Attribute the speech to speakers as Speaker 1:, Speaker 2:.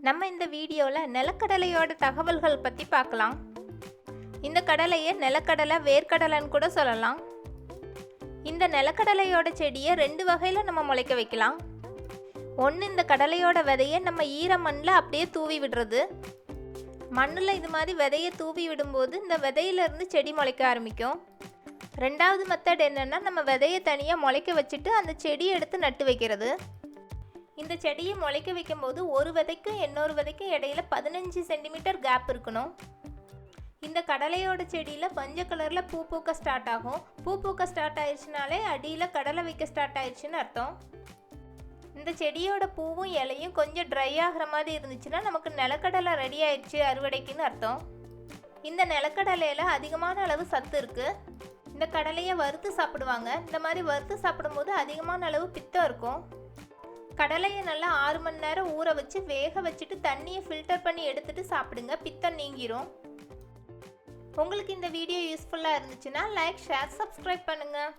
Speaker 1: நம்ம இந்த வீடியோவில் நிலக்கடலையோட தகவல்கள் பற்றி பார்க்கலாம். இந்த கடலையை நிலக்கடலை, வேர்க்கடலைன்னு கூட சொல்லலாம். இந்த நிலக்கடலையோட செடியை 2 வகையில் நம்ம முளைக்க வைக்கலாம். ஒன்று, இந்த கடலையோட விதையை நம்ம ஈர மண்ணில் அப்படியே தூவி விடுறது. மண்ணில் இது மாதிரி விதையை தூவி விடும்போது இந்த விதையிலேருந்து செடி முளைக்க ஆரம்பிக்கும். 2வது மெத்தட் என்னென்னா, நம்ம விதையை தனியாக முளைக்க வச்சுட்டு அந்த செடியை எடுத்து நட்டு வைக்கிறது. இந்த செடியை முளைக்க வைக்கும்போது ஒரு விதைக்கும் இன்னொரு விதைக்கும் இடையில 15 சென்டிமீட்டர் கேப் இருக்கணும். இந்த கடலையோட செடியில் மஞ்சள் கலரில் பூ பூக்க ஸ்டார்ட் ஆகும். பூ பூக்க ஸ்டார்ட் ஆயிடுச்சுனாலே அடியில் கடலை வைக்க ஸ்டார்ட் ஆயிடுச்சுன்னு அர்த்தம். இந்த செடியோட பூவும் இலையும் கொஞ்சம் ட்ரை ஆகிற மாதிரி இருந்துச்சுன்னா நமக்கு நிலக்கடலை ரெடி ஆயிடுச்சு அறுவடைக்குன்னு அர்த்தம். இந்த நிலக்கடலையில் அதிகமான அளவு சத்து இருக்குது. இந்த கடலையை வறுத்து சாப்பிடுவாங்க. இந்த மாதிரி வறுத்து சாப்பிடும்போது அதிகமான அளவு பித்தம் இருக்கும். கடலையை நல்லா 6 மணி நேரம் ஊற வச்சு வேக வச்சுட்டு தண்ணியை ஃபில்டர் பண்ணி எடுத்துகிட்டு சாப்பிடுங்க, பித்தம் நீங்கிரும். உங்களுக்கு இந்த வீடியோ யூஸ்ஃபுல்லாக இருந்துச்சுன்னா லைக், ஷேர், சப்ஸ்கிரைப் பண்ணுங்கள்.